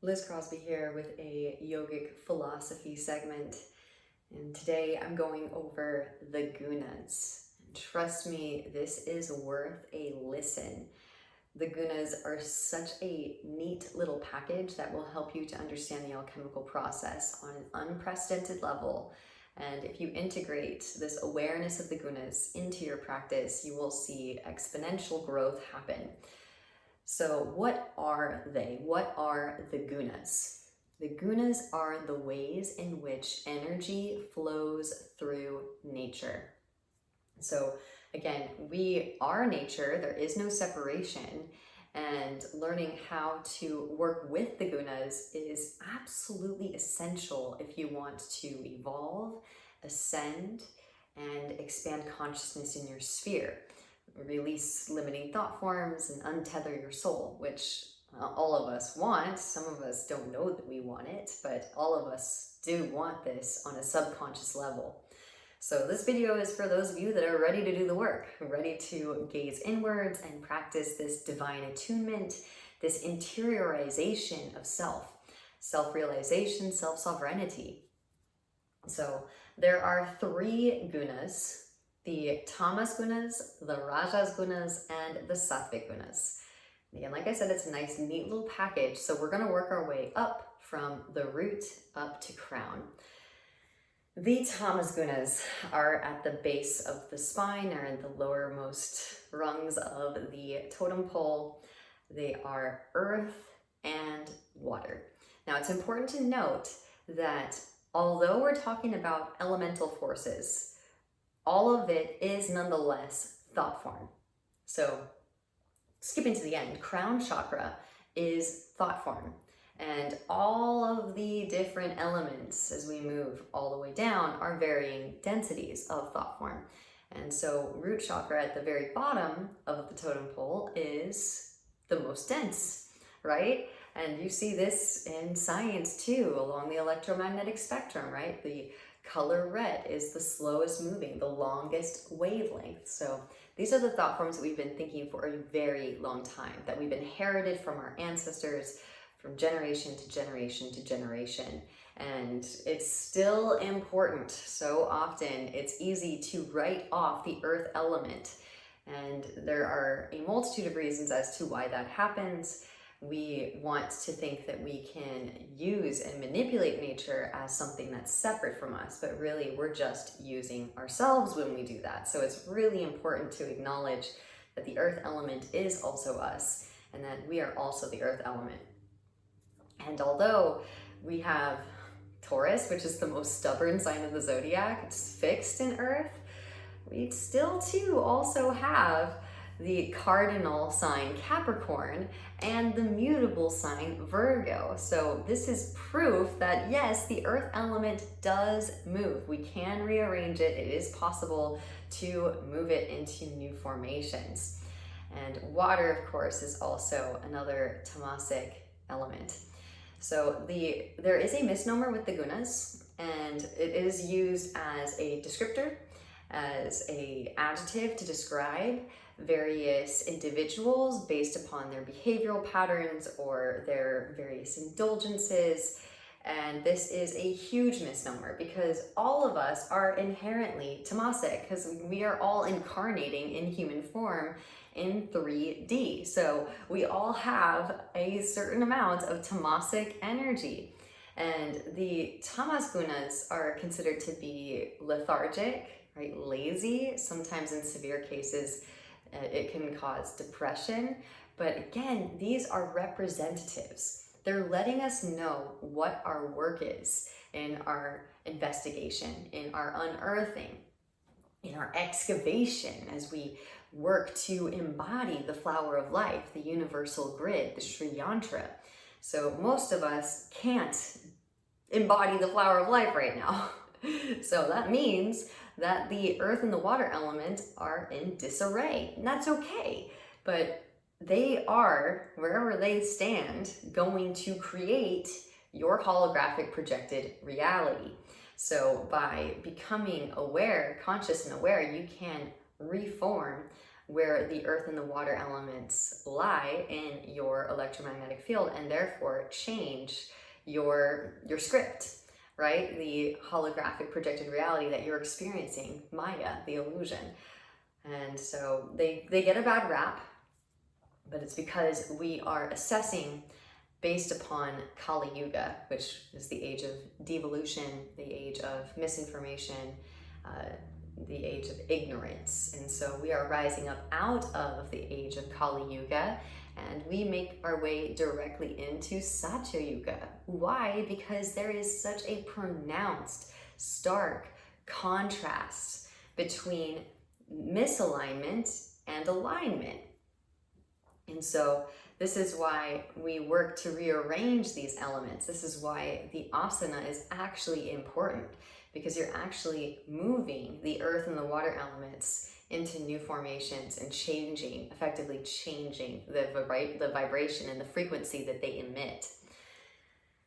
Liz Crosby here with a yogic philosophy segment, and today I'm going over the gunas. And trust me, this is worth a listen. The gunas are such a neat little package that will help you to understand the alchemical process on an unprecedented level. And if you integrate this awareness of the gunas into your practice, you will see exponential growth happen. So what are they? What are the gunas? The gunas are the ways in which energy flows through nature. So again, we are nature, there is no separation, and learning how to work with the gunas is absolutely essential if you want to evolve, ascend, and expand consciousness in your sphere. Release limiting thought forms and untether your soul, which all of us want. Some of us don't know that we want it, but all of us do want this on a subconscious level. So this video is for those of you that are ready to do the work, ready to gaze inwards and practice this divine attunement, this interiorization of self, self-realization, self-sovereignty. So there are three gunas: the tamas gunas, the rajas gunas, and the sattva gunas. Again, like I said, it's a nice, neat little package. So we're going to work our way up from the root up to crown. The tamas gunas are at the base of the spine, or in the lowermost rungs of the totem pole. They are earth and water. Now, it's important to note that although we're talking about elemental forces, all of it is nonetheless thought form. So skipping to the end, crown chakra is thought form. And all of the different elements as we move all the way down are varying densities of thought form. And so root chakra at the very bottom of the totem pole is the most dense, right? And you see this in science too, along the electromagnetic spectrum, right? The color red is the slowest moving, the longest wavelength. So these are the thought forms that we've been thinking for a very long time, that we've inherited from our ancestors, from generation to generation to generation. And it's still important. So often it's easy to write off the earth element. And there are a multitude of reasons as to why that happens. We want to think that we can use and manipulate nature as something that's separate from us, but really we're just using ourselves when we do that. So it's really important to acknowledge that the earth element is also us, and that we are also the earth element. And although we have Taurus, which is the most stubborn sign of the zodiac, it's fixed in earth, we still too also have the cardinal sign Capricorn and the mutable sign Virgo. So this is proof that yes, the earth element does move. We can rearrange it. It is possible to move it into new formations. And water, of course, is also another tamasic element. So there is a misnomer with the gunas, and it is used as a descriptor, as an adjective to describe various individuals based upon their behavioral patterns or their various indulgences. And this is a huge misnomer, because all of us are inherently tamasic, because we are all incarnating in human form in 3D. So we all have a certain amount of tamasic energy. And the tamas gunas are considered to be lethargic, right? Lazy. Sometimes in severe cases, it can cause depression. But again, these are representatives. They're letting us know what our work is in our investigation, in our unearthing, in our excavation, as we work to embody the flower of life, the universal grid, the Sri Yantra. So most of us can't embody the flower of life right now. So that means that the earth and the water element are in disarray, and that's okay. But they are, wherever they stand, going to create your holographic projected reality. So by becoming aware, conscious and aware, you can reform where the earth and the water elements lie in your electromagnetic field, and therefore change your script, right? The holographic projected reality that you're experiencing, Maya, the illusion. And so they get a bad rap, but it's because we are assessing based upon Kali Yuga, which is the age of devolution, the age of misinformation, the age of ignorance. And so we are rising up out of the age of Kali Yuga, and we make our way directly into Satya Yuga. Why? Because there is such a pronounced, stark contrast between misalignment and alignment. And so this is why we work to rearrange these elements. This is why the asana is actually important, because you're actually moving the earth and the water elements into new formations and effectively changing the vibration and the frequency that they emit.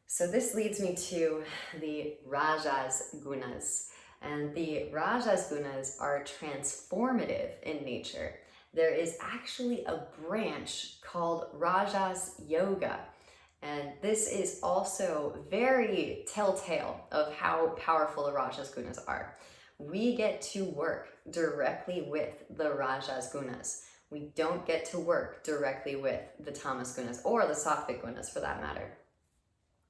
So this leads me to the Rajas Gunas. And the Rajas Gunas are transformative in nature. There is actually a branch called Rajas Yoga. And this is also very telltale of how powerful the Rajas Gunas are. We get to work directly with the Rajas Gunas. We don't get to work directly with the Tamas Gunas or the Sattva Gunas for that matter.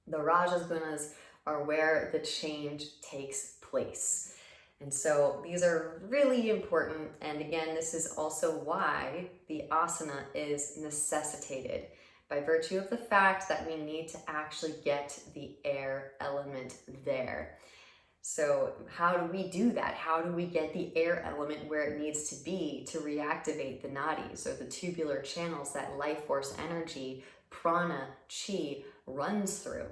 The Rajas Gunas are where the change takes place. And so these are really important. And again, this is also why the asana is necessitated, by virtue of the fact that we need to actually get the air element there. So how do we do that? How do we get the air element where it needs to be to reactivate the nadis, or the tubular channels that life force energy, prana, chi, runs through?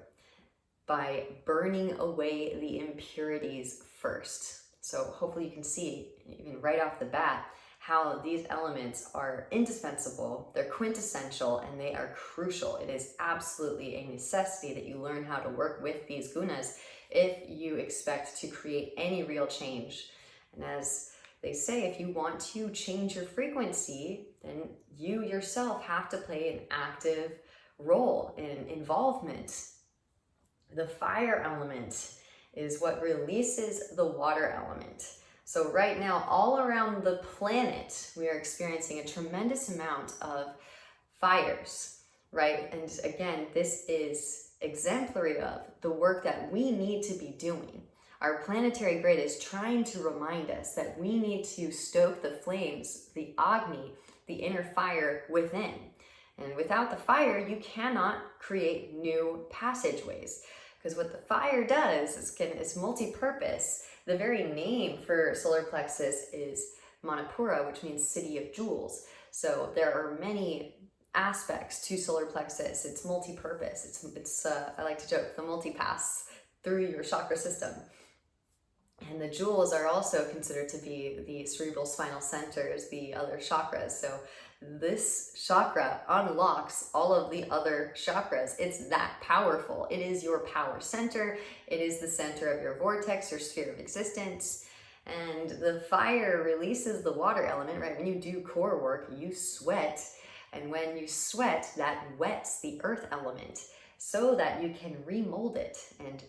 By burning away the impurities first. So hopefully you can see, even right off the bat, how these elements are indispensable, they're quintessential, and they are crucial. It is absolutely a necessity that you learn how to work with these gunas if you expect to create any real change. And as they say, if you want to change your frequency, then you yourself have to play an active role in involvement. The fire element is what releases the water element. So right now, all around the planet, we are experiencing a tremendous amount of fires, right? And again, this is exemplary of the work that we need to be doing. Our planetary grid is trying to remind us that we need to stoke the flames, the Agni, the inner fire within. And without the fire, you cannot create new passageways. Because what the fire does is it's multi-purpose. The very name for solar plexus is Manipura, which means city of jewels. So there are many aspects to solar plexus. It's multi-purpose. It's I like to joke, the multi-pass through your chakra system. And the jewels are also considered to be the cerebral spinal centers, the other chakras. So this chakra unlocks all of the other chakras. It's that powerful. It is your power center. It is the center of your vortex, your sphere of existence. And the fire releases the water element, right? When you do core work, you sweat. And when you sweat, that wets the earth element so that you can remold it and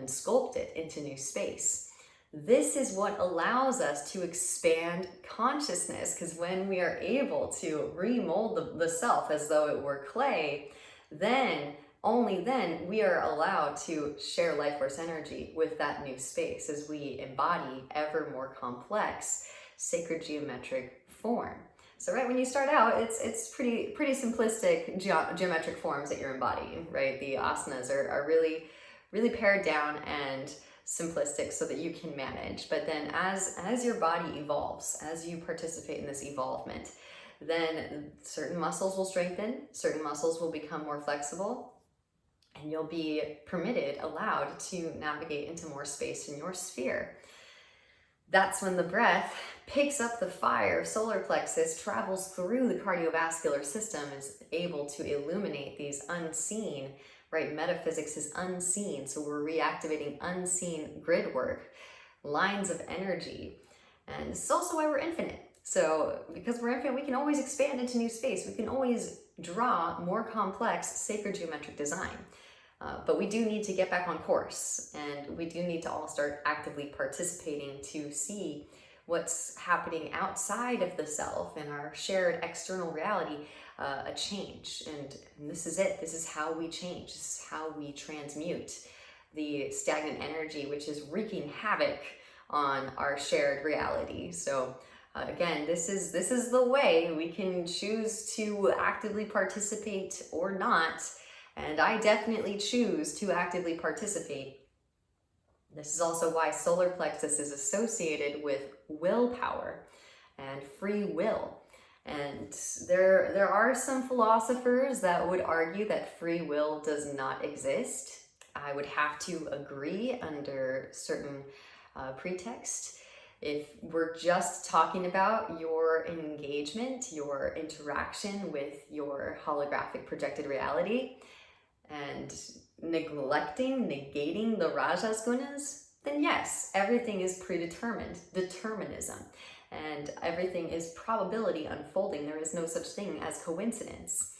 sculpt it into new space. This is what allows us to expand consciousness, because when we are able to remold the self as though it were clay, then, only then, we are allowed to share life force energy with that new space as we embody ever more complex sacred geometric form. So right when you start out, it's pretty simplistic geometric forms that you're embodying, right? The asanas are really, really pared down and simplistic so that you can manage. But then as your body evolves, as you participate in this evolvement, then certain muscles will strengthen, certain muscles will become more flexible, and you'll be allowed to navigate into more space in your sphere. That's when the breath picks up the fire of solar plexus, travels through the cardiovascular system, is able to illuminate these unseen, right? Metaphysics is unseen, so we're reactivating unseen grid work, lines of energy. And this is also why we're infinite. So because we're infinite, we can always expand into new space. We can always draw more complex sacred geometric design. But we do need to get back on course, and we do need to all start actively participating to see what's happening outside of the self in our shared external reality, a change. And this is it. This is how we change. This is how we transmute the stagnant energy, which is wreaking havoc on our shared reality. So again, this is the way. We can choose to actively participate or not. And I definitely choose to actively participate. This is also why solar plexus is associated with willpower and free will. And there are some philosophers that would argue that free will does not exist. I would have to agree under certain pretext. If we're just talking about your engagement, your interaction with your holographic projected reality, and negating the Rajas gunas, then yes, everything is predetermined, determinism, and everything is probability unfolding. There is no such thing as coincidence.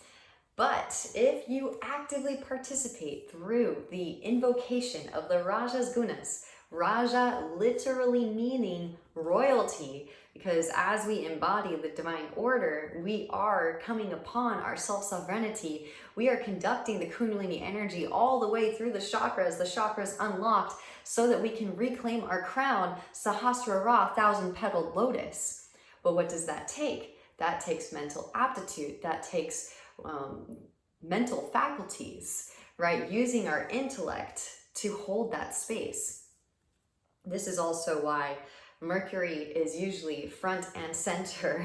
But if you actively participate through the invocation of the Rajas gunas, Raja literally meaning royalty, because as we embody the divine order, we are coming upon our self-sovereignty. We are conducting the Kundalini energy all the way through the chakras unlocked, so that we can reclaim our crown, Sahasrara, 1,000-petaled lotus. But what does that take? That takes mental aptitude. That takes mental faculties, right? Using our intellect to hold that space. This is also why Mercury is usually front and center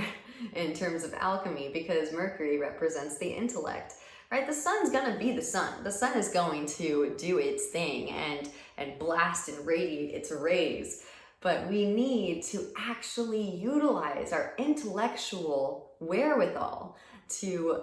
in terms of alchemy, because Mercury represents the intellect, right? The sun's gonna be the sun. The sun is going to do its thing and blast and radiate its rays. But we need to actually utilize our intellectual wherewithal to,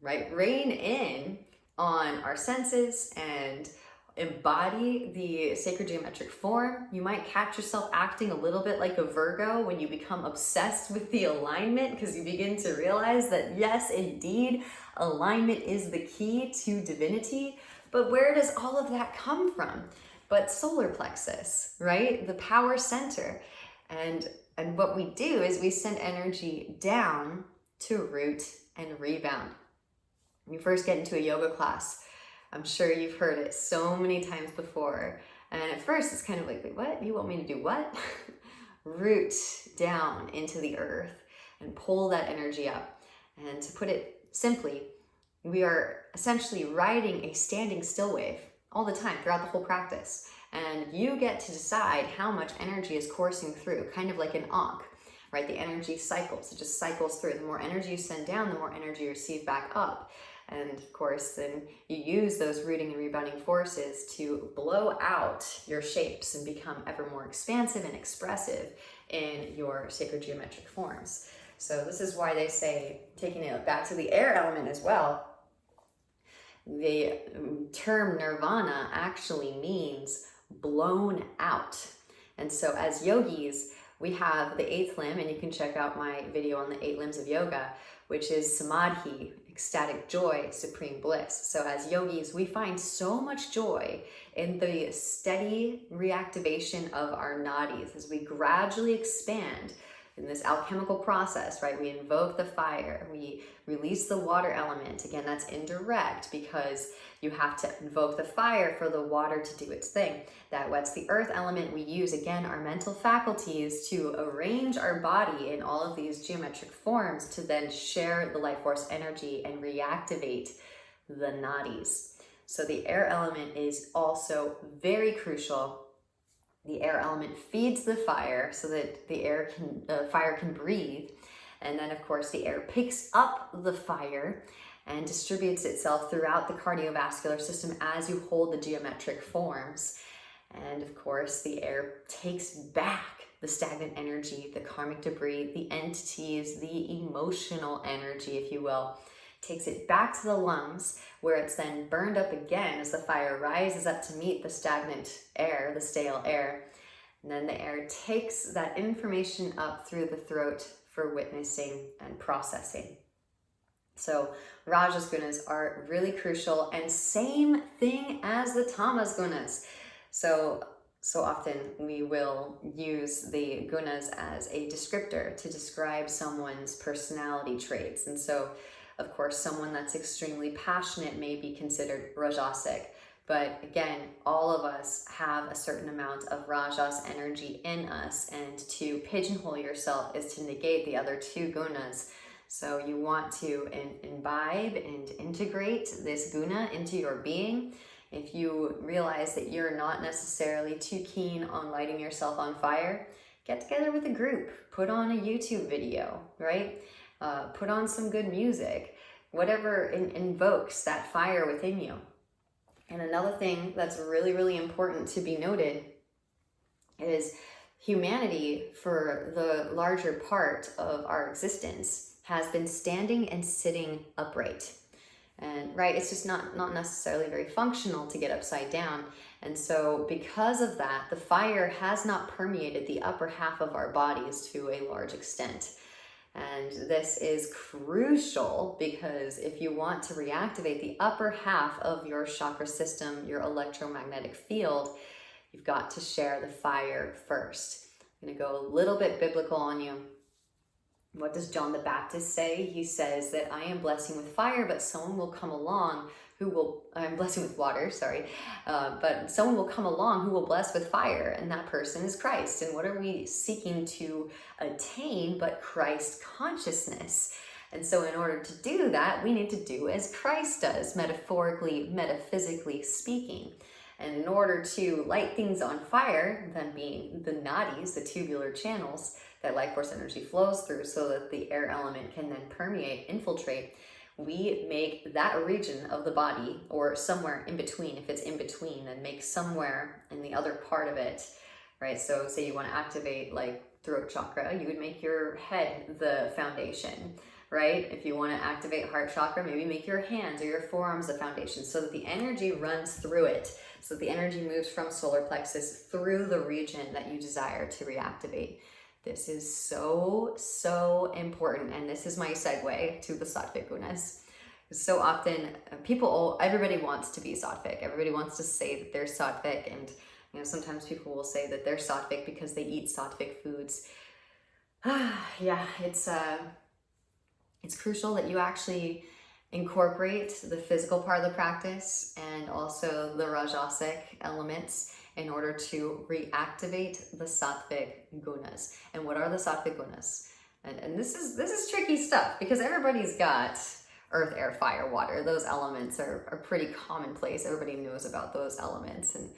right, rein in on our senses and embody the sacred geometric form. You might catch yourself acting a little bit like a Virgo when you become obsessed with the alignment, because you begin to realize that yes, indeed, alignment is the key to divinity. But where does all of that come from? But solar plexus, right? The power center. And what we do is we send energy down to root and rebound. When you first get into a yoga class, I'm sure you've heard it so many times before. And at first it's kind of like, wait, what? You want me to do what? Root down into the earth and pull that energy up. And to put it simply, we are essentially riding a standing still wave all the time throughout the whole practice. And you get to decide how much energy is coursing through, kind of like an ankh, right? The energy cycles, it just cycles through. The more energy you send down, the more energy you receive back up. And of course, then you use those rooting and rebounding forces to blow out your shapes and become ever more expansive and expressive in your sacred geometric forms. So this is why they say, taking it back to the air element as well, the term nirvana actually means blown out. And so as yogis, we have the 8th limb, and you can check out my video on the 8 limbs of yoga, which is samadhi, ecstatic joy, supreme bliss. So as yogis, we find so much joy in the steady reactivation of our nadis as we gradually expand in this alchemical process, right? We invoke the fire, we release the water element. Again, that's indirect because you have to invoke the fire for the water to do its thing. That what's the earth element, we use, again, our mental faculties to arrange our body in all of these geometric forms to then share the life force energy and reactivate the nadis. So the air element is also very crucial. The air element feeds the fire so that the fire can breathe. And then, of course, the air picks up the fire and distributes itself throughout the cardiovascular system as you hold the geometric forms. And, of course, the air takes back the stagnant energy, the karmic debris, the entities, the emotional energy, if you will, takes it back to the lungs, where it's then burned up again as the fire rises up to meet the stagnant air, the stale air. And then the air takes that information up through the throat for witnessing and processing. So Rajas Gunas are really crucial, and same thing as the Tamas Gunas. So often we will use the gunas as a descriptor to describe someone's personality traits. And so, of course, someone that's extremely passionate may be considered rajasic. But again, all of us have a certain amount of rajas energy in us, and to pigeonhole yourself is to negate the other two gunas. So you want to imbibe and integrate this guna into your being. If you realize that you're not necessarily too keen on lighting yourself on fire, get together with a group, put on a YouTube video, right? Put on some good music, whatever invokes that fire within you. And another thing that's really, really important to be noted is humanity, for the larger part of our existence, has been standing and sitting upright. And right, it's just not necessarily very functional to get upside down. And so because of that, the fire has not permeated the upper half of our bodies to a large extent. And this is crucial, because if you want to reactivate the upper half of your chakra system, your electromagnetic field, you've got to share the fire first. I'm going to go a little bit biblical on you. What does John the Baptist say? He says that I am blessing with fire, but someone will come along who will, I'm blessing with water, sorry, but someone will come along who will bless with fire, and that person is Christ. And what are we seeking to attain but Christ consciousness? And so in order to do that, we need to do as Christ does, metaphorically, metaphysically speaking. And in order to light things on fire, them being the nadis, the tubular channels that life force energy flows through so that the air element can then permeate, infiltrate, we make that region of the body, or somewhere in between, if it's in between, then make somewhere in the other part of it, right? So say you want to activate like throat chakra, you would make your head the foundation, right? If you want to activate heart chakra, maybe make your hands or your forearms the foundation, so that the energy runs through it, so that the energy moves from solar plexus through the region that you desire to reactivate. This is so important, and this is my segue to the Sattva Gunas. So often everybody wants to be sattvic. Everybody wants to say that they're sattvic, and sometimes people will say that they're sattvic because they eat sattvic foods. Yeah, it's crucial that you actually incorporate the physical part of the practice and also the rajasic elements in order to reactivate the sattvic gunas. And what are the sattvic gunas? And this is tricky stuff, because everybody's got earth, air, fire, water. Those elements are pretty commonplace. Everybody knows about those elements. And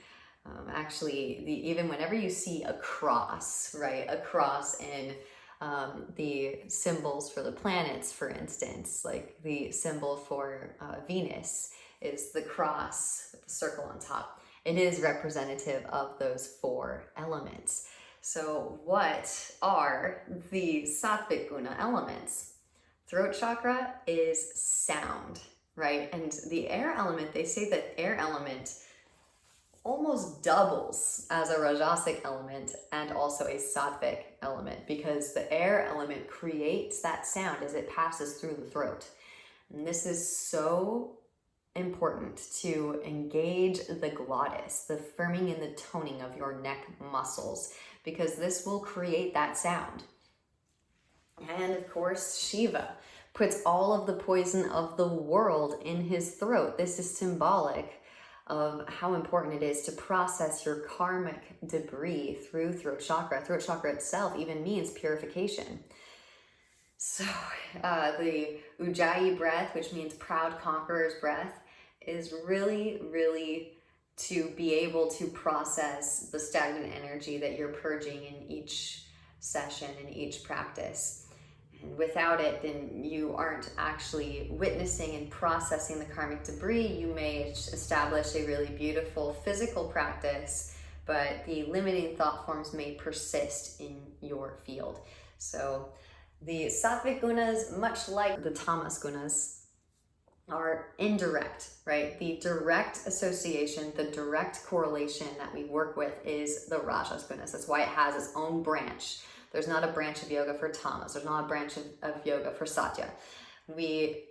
actually, even whenever you see a cross, right? A cross in the symbols for the planets, for instance, like the symbol for Venus is the cross with the circle on top. It is representative of those four elements. So what are the sattvic guna elements? Throat chakra is sound, right? And the air element, they say that air element almost doubles as a rajasic element and also a sattvic element, because the air element creates that sound as it passes through the throat. And this is so important to engage the glottis, the firming and the toning of your neck muscles, because this will create that sound. And of course, Shiva puts all of the poison of the world in his throat. This is symbolic of how important it is to process your karmic debris through throat chakra. Throat chakra itself even means purification. So the Ujjayi breath, which means proud conqueror's breath, is really, really to be able to process the stagnant energy that you're purging in each session, in each practice. And without it, then you aren't actually witnessing and processing the karmic debris. You may establish a really beautiful physical practice, but the limiting thought forms may persist in your field. So the sattvic gunas, much like the tamas gunas, are indirect, right? The direct association, the direct correlation that we work with is the Rajas Gunas. That's why it has its own branch. There's not a branch of yoga for Tamas. There's not a branch of yoga for Satya. We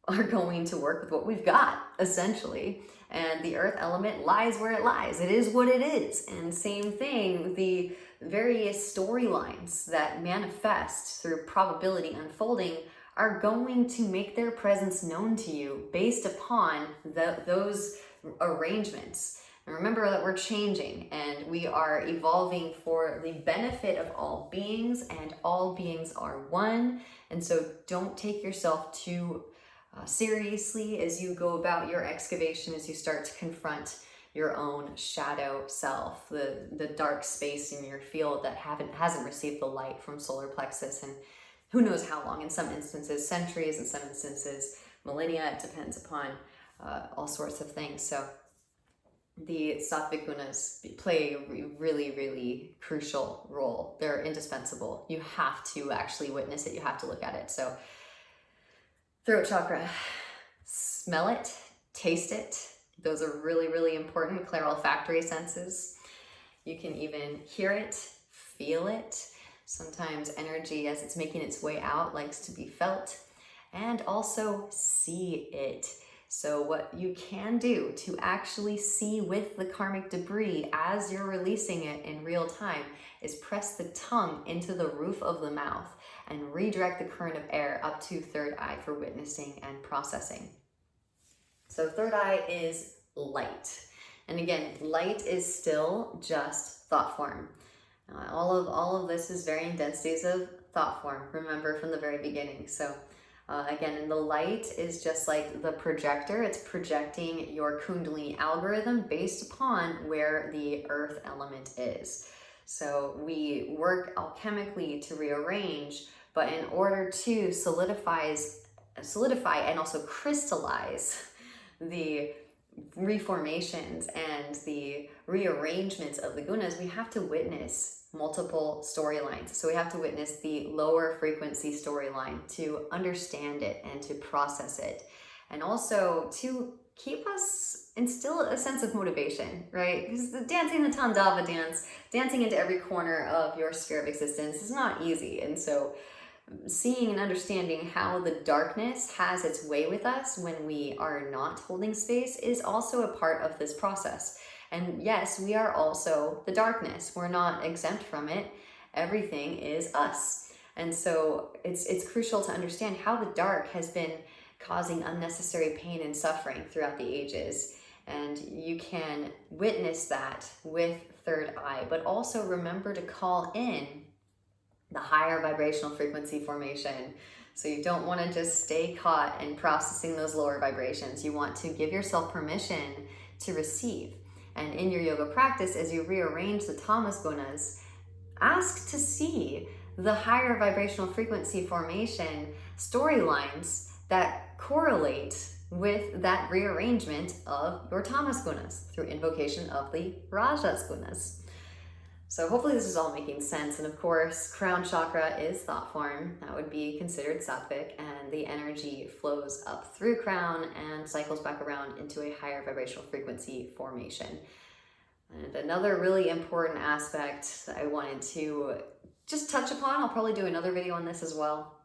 are going to work with what we've got, essentially. And the earth element lies where it lies. It is what it is. And same thing, the various storylines that manifest through probability unfolding are going to make their presence known to you based upon those arrangements. And remember that we're changing and we are evolving for the benefit of all beings, and all beings are one. And so don't take yourself too seriously as you go about your excavation, as you start to confront your own shadow self, the dark space in your field that hasn't received the light from solar plexus, and who knows how long, in some instances centuries, in some instances millennia. It depends upon all sorts of things. So the Sattva Gunas play a really, really crucial role. They're indispensable. You have to actually witness it. You have to look at it. So throat chakra, smell it, taste it. Those are really, really important clairolfactory senses. You can even hear it, feel it. Sometimes energy, as it's making its way out, likes to be felt, and also see it. So what you can do to actually see with the karmic debris as you're releasing it in real time is press the tongue into the roof of the mouth and redirect the current of air up to third eye for witnessing and processing. So third eye is light. And again, light is still just thought form. All of this is varying densities of thought form, remember, from the very beginning. So again, and the light is just like the projector. It's projecting your Kundalini algorithm based upon where the earth element is. So we work alchemically to rearrange, but in order to solidify and also crystallize the reformations and the rearrangements of the gunas, we have to witness multiple storylines. So we have to witness the lower frequency storyline to understand it and to process it, and also to keep us, instill a sense of motivation, right? Because the dancing the Tandava dance, dancing into every corner of your sphere of existence is not easy. And so seeing and understanding how the darkness has its way with us when we are not holding space is also a part of this process. And yes, we are also the darkness. We're not exempt from it. Everything is us. And so it's crucial to understand how the dark has been causing unnecessary pain and suffering throughout the ages. And you can witness that with third eye, but also remember to call in the higher vibrational frequency formation. So you don't want to just stay caught in processing those lower vibrations. You want to give yourself permission to receive. And in your yoga practice, as you rearrange the tamas gunas, ask to see the higher vibrational frequency formation storylines that correlate with that rearrangement of your tamas gunas through invocation of the rajas gunas. So hopefully this is all making sense. And of course, crown chakra is thought form. That would be considered sattvic, and the energy flows up through crown and cycles back around into a higher vibrational frequency formation. And another really important aspect that I wanted to just touch upon, I'll probably do another video on this as well,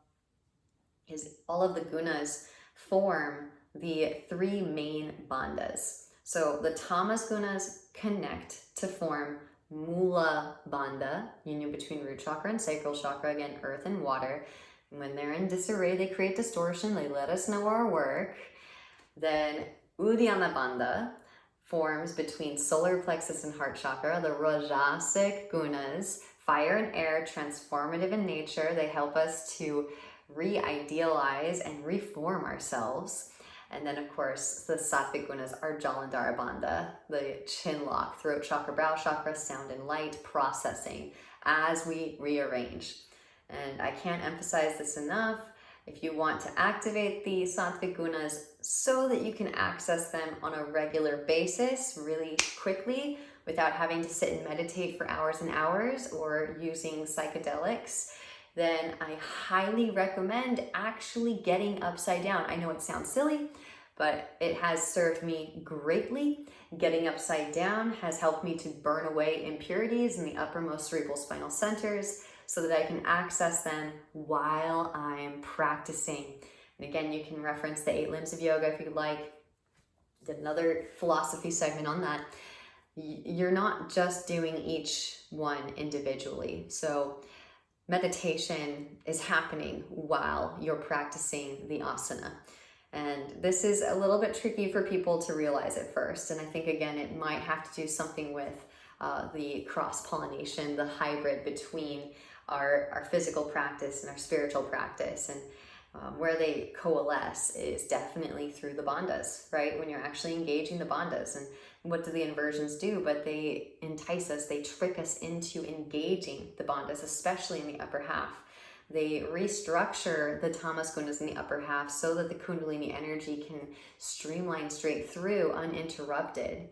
is all of the gunas form the three main bandhas. So the tamas gunas connect to form Mula Bandha, union between root chakra and sacral chakra, again, earth and water. And when they're in disarray, they create distortion. They let us know our work. Then Uddiyana Bandha forms between solar plexus and heart chakra, the Rajasic Gunas, fire and air, transformative in nature. They help us to re-idealize and reform ourselves. And then, of course, the Sattvic Gunas are Jalandhara Bandha, the chin lock, throat chakra, brow chakra, sound and light, processing as we rearrange. And I can't emphasize this enough. If you want to activate the Sattvic Gunas so that you can access them on a regular basis really quickly without having to sit and meditate for hours and hours or using psychedelics, then I highly recommend actually getting upside down. I know it sounds silly, but it has served me greatly. Getting upside down has helped me to burn away impurities in the uppermost cerebral spinal centers so that I can access them while I'm practicing. And again, you can reference the 8 limbs of yoga if you'd like. Did another philosophy segment on that. You're not just doing each one individually. So meditation is happening while you're practicing the asana. And this is a little bit tricky for people to realize at first. And I think, again, it might have to do something with the cross-pollination, the hybrid between our physical practice and our spiritual practice. And where they coalesce is definitely through the bandhas, right? When you're actually engaging the bandhas. And what do the inversions do? But they entice us, they trick us into engaging the bandhas, especially in the upper half. They restructure the tamas gunas in the upper half so that the kundalini energy can streamline straight through uninterrupted.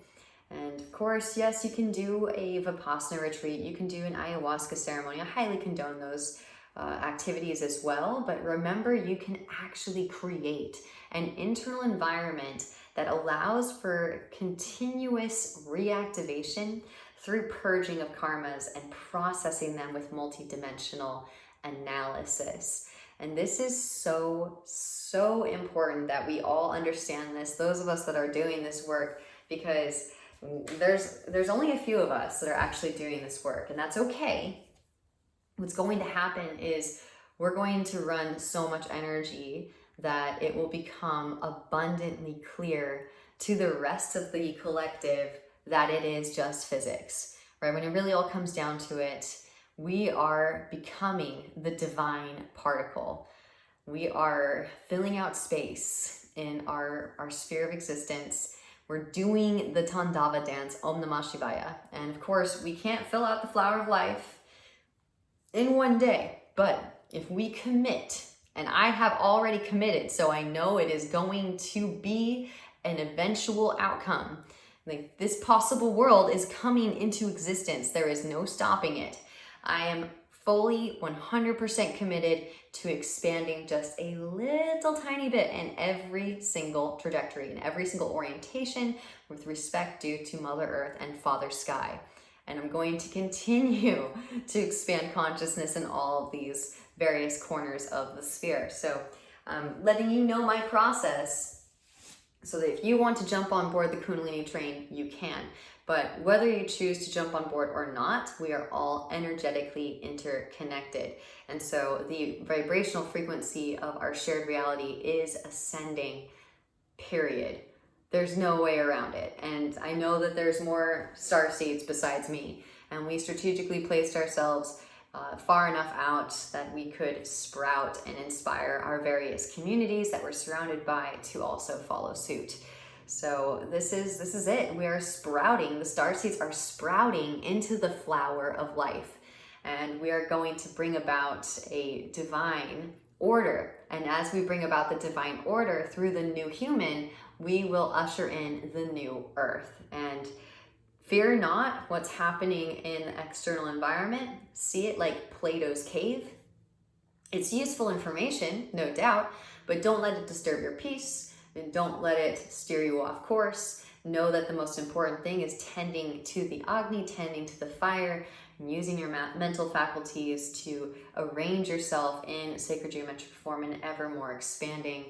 And of course, yes, you can do a Vipassana retreat, you can do an ayahuasca ceremony. I highly condone those activities as well, but remember, you can actually create an internal environment that allows for continuous reactivation through purging of karmas and processing them with multidimensional analysis. And this is so important that we all understand this, those of us that are doing this work, because there's only a few of us that are actually doing this work, and that's okay. What's going to happen is we're going to run so much energy that it will become abundantly clear to the rest of the collective that it is just physics, right? When it really all comes down to it, we are becoming the divine particle. We are filling out space in our sphere of existence. We're doing the Tandava dance, Om Namah Shivaya. And of course, we can't fill out the flower of life in one day, but if we commit, and I have already committed, so I know it is going to be an eventual outcome. Like, this possible world is coming into existence. There is no stopping it. I am fully 100% committed to expanding just a little tiny bit in every single trajectory, in every single orientation with respect due to Mother Earth and Father Sky. And I'm going to continue to expand consciousness in all of these various corners of the sphere. So letting you know my process so that if you want to jump on board the Kundalini train, you can. But whether you choose to jump on board or not, we are all energetically interconnected. And so the vibrational frequency of our shared reality is ascending, period. There's no way around it. And I know that there's more starseeds besides me. And we strategically placed ourselves far enough out that we could sprout and inspire our various communities that we're surrounded by to also follow suit. So this is it. We are sprouting. The starseeds are sprouting into the flower of life. And we are going to bring about a divine order. And as we bring about the divine order through the new human, we will usher in the new earth. And fear not what's happening in the external environment. See it like Plato's cave. It's useful information, no doubt, but don't let it disturb your peace, and don't let it steer you off course. Know that the most important thing is tending to the Agni, tending to the fire, and using your mental faculties to arrange yourself in sacred geometric form in ever more expanding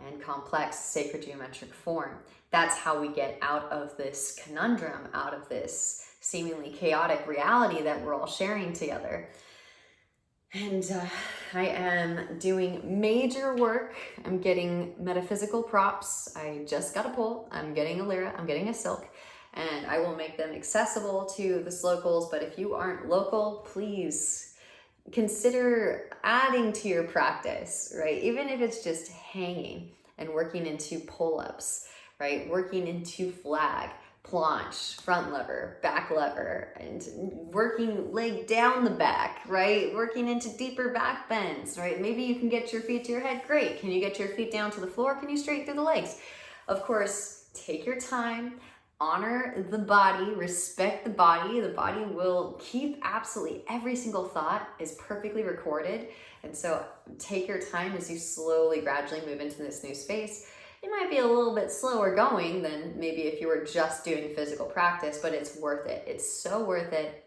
and complex sacred geometric form. That's how we get out of this conundrum, out of this seemingly chaotic reality that we're all sharing together. And I am doing major work. I'm getting metaphysical props. I just got a pole. I'm getting a lyra. I'm getting a silk. And I will make them accessible to the locals. But if you aren't local, please consider adding to your practice, right? Even if it's just hanging and working into pull-ups, right? Working into flag, planche, front lever, back lever, and working leg down the back, right? Working into deeper back bends, right? Maybe you can get your feet to your head. Great. Can you get your feet down to the floor? Can you straighten through the legs? Of course, take your time, honor the body, respect the body. The body will keep absolutely every single thought is perfectly recorded. And so take your time as you slowly, gradually move into this new space. It might be a little bit slower going than maybe if you were just doing physical practice, but it's worth it. It's so worth it.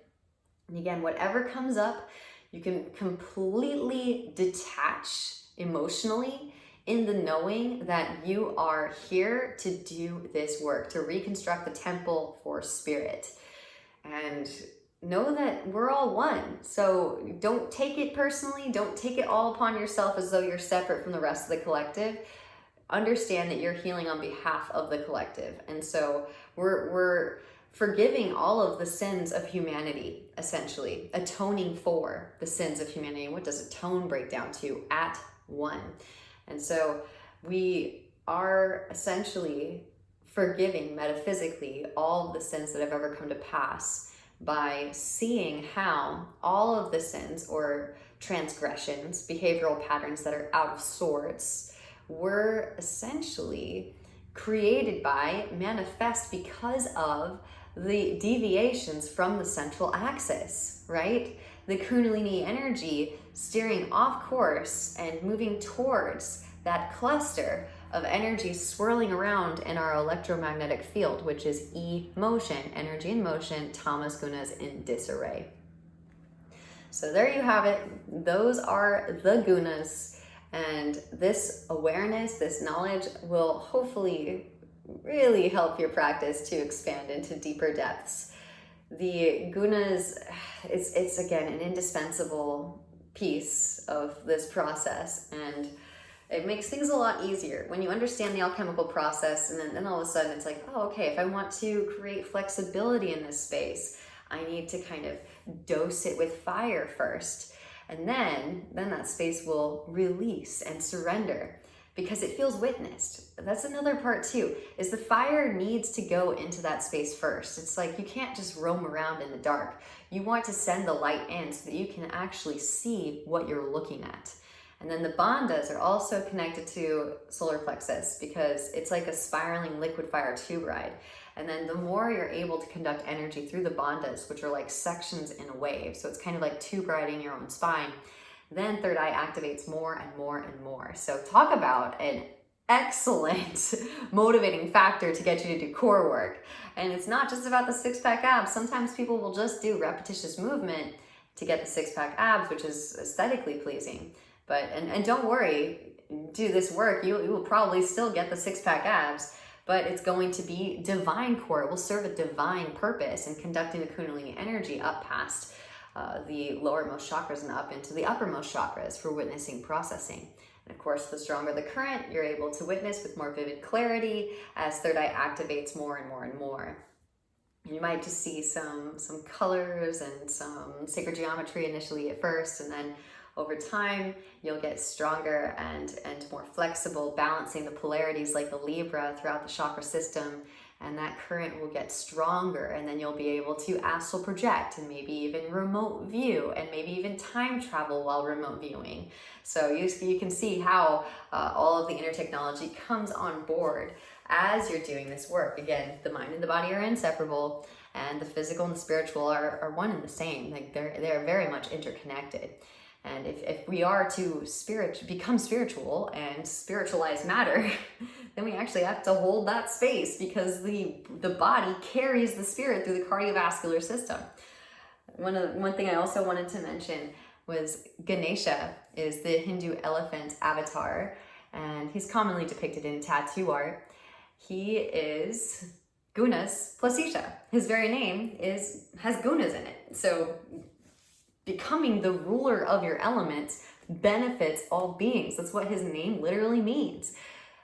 And again, whatever comes up, you can completely detach emotionally in the knowing that you are here to do this work, to reconstruct the temple for spirit. And know that we're all one. So don't take it personally. Don't take it all upon yourself as though you're separate from the rest of the collective. Understand that you're healing on behalf of the collective. And so we're forgiving all of the sins of humanity, essentially, atoning for the sins of humanity. What does atone break down to? At one. And so we are essentially forgiving metaphysically all of the sins that have ever come to pass by seeing how all of the sins or transgressions, behavioral patterns that are out of sorts, were essentially created by, manifest because of the deviations from the central axis, right? The Kundalini energy steering off course and moving towards that cluster of energy swirling around in our electromagnetic field, which is emotion, energy in motion, tamas gunas in disarray. So there you have it. Those are the gunas. And this awareness, this knowledge will hopefully really help your practice to expand into deeper depths. The gunas, it's again an indispensable piece of this process, and it makes things a lot easier when you understand the alchemical process. And then all of a sudden it's like, oh, okay, if I want to create flexibility in this space, I need to kind of dose it with fire first. And then that space will release and surrender because it feels witnessed. That's another part too, is the fire needs to go into that space first. It's like you can't just roam around in the dark. You want to send the light in so that you can actually see what you're looking at. And then the bandhas are also connected to solar plexus because it's like a spiraling liquid fire tube ride. And then the more you're able to conduct energy through the bandhas, which are like sections in a wave, so it's kind of like tube riding your own spine, then third eye activates more and more and more. So talk about an excellent motivating factor to get you to do core work. And it's not just about the six-pack abs. Sometimes people will just do repetitious movement to get the six-pack abs, which is aesthetically pleasing. But and don't worry, do this work, you will probably still get the six-pack abs, but it's going to be divine core. It will serve a divine purpose in conducting the Kundalini energy up past the lowermost chakras and up into the uppermost chakras for witnessing, processing. And of course, the stronger the current, you're able to witness with more vivid clarity as third eye activates more and more and more. You might just see some colors and some sacred geometry initially at first, and then over time, you'll get stronger and more flexible, balancing the polarities like the Libra throughout the chakra system. And that current will get stronger, and then you'll be able to astral project and maybe even remote view and maybe even time travel while remote viewing. So you can see how all of the inner technology comes on board as you're doing this work. Again, the mind and the body are inseparable, and the physical and the spiritual are one and the same. Like they're very much interconnected. And if we are to become spiritual and spiritualize matter, then we actually have to hold that space because the body carries the spirit through the cardiovascular system. One thing I also wanted to mention was Ganesha is the Hindu elephant avatar, and he's commonly depicted in tattoo art. He is Gunas plus Isha. His very name has gunas in it. So becoming the ruler of your element benefits all beings. That's what his name literally means.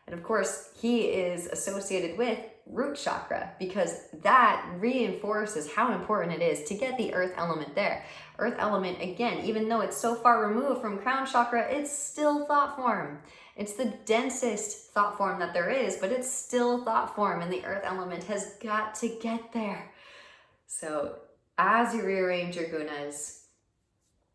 And of course, he is associated with root chakra because that reinforces how important it is to get the earth element there. Earth element, again, even though it's so far removed from crown chakra, it's still thought form. It's the densest thought form that there is, but it's still thought form, and the earth element has got to get there. So as you rearrange your gunas,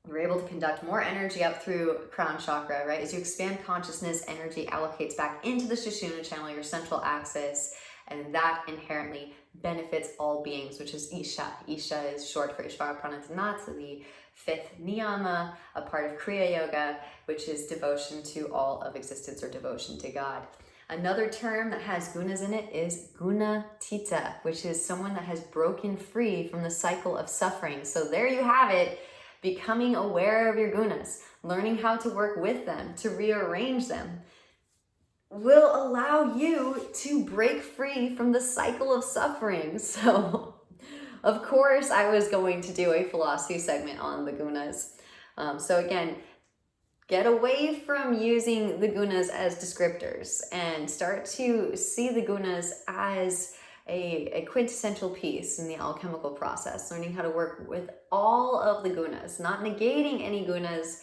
you're able to conduct more energy up through crown chakra, right? As you expand consciousness, energy allocates back into the Sushumna channel, your central axis, and that inherently benefits all beings, which is Isha. Isha is short for Ishvara Pranatanat, the fifth niyama, a part of Kriya Yoga, which is devotion to all of existence or devotion to God. Another term that has gunas in it is gunatita, which is someone that has broken free from the cycle of suffering. So there you have it, becoming aware of your gunas, learning how to work with them, to rearrange them, will allow you to break free from the cycle of suffering. So, of course, I was going to do a philosophy segment on the gunas. So again, get away from using the gunas as descriptors and start to see the gunas as a quintessential piece in the alchemical process, learning how to work with all of the gunas, not negating any gunas,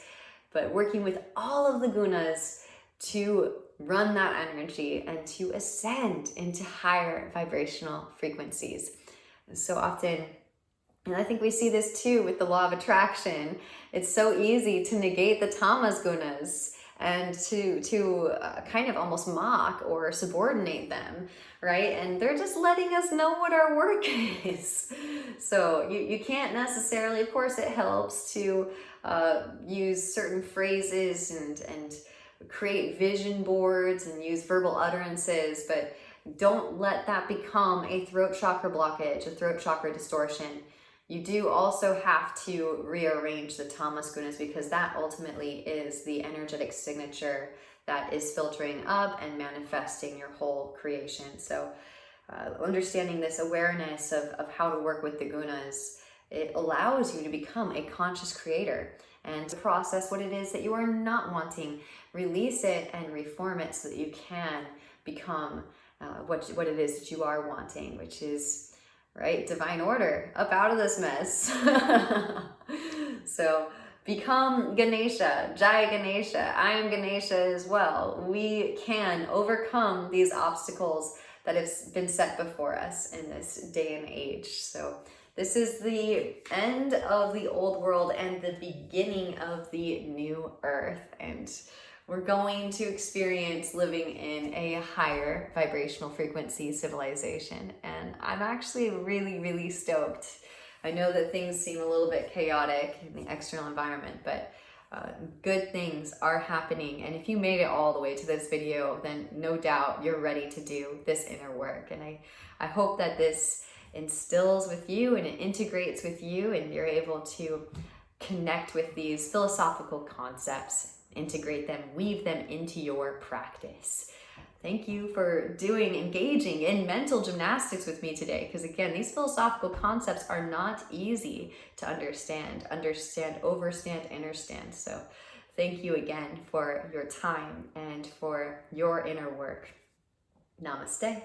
but working with all of the gunas to run that energy and to ascend into higher vibrational frequencies. So often, and I think we see this too with the law of attraction, it's so easy to negate the tamas gunas and to kind of almost mock or subordinate them, right? And they're just letting us know what our work is. So you can't necessarily, of course it helps to use certain phrases and create vision boards and use verbal utterances, but don't let that become a throat chakra blockage, a throat chakra distortion. You do also have to rearrange the tamas gunas because that ultimately is the energetic signature that is filtering up and manifesting your whole creation. So understanding this awareness of how to work with the gunas, it allows you to become a conscious creator and to process what it is that you are not wanting, release it and reform it so that you can become what it is that you are wanting, which is, right, divine order, up out of this mess. So become Ganesha, Jai Ganesha, I am Ganesha as well. We can overcome these obstacles that have been set before us in this day and age. So this is the end of the old world and the beginning of the new earth. And we're going to experience living in a higher vibrational frequency civilization. And I'm actually really, really stoked. I know that things seem a little bit chaotic in the external environment, but good things are happening. And if you made it all the way to this video, then no doubt you're ready to do this inner work. And I hope that this instills with you and it integrates with you and you're able to connect with these philosophical concepts, integrate them, weave them into your practice. Thank you for engaging in mental gymnastics with me today, because again, these philosophical concepts are not easy to understand, overstand, understand. So thank you again for your time and for your inner work. Namaste.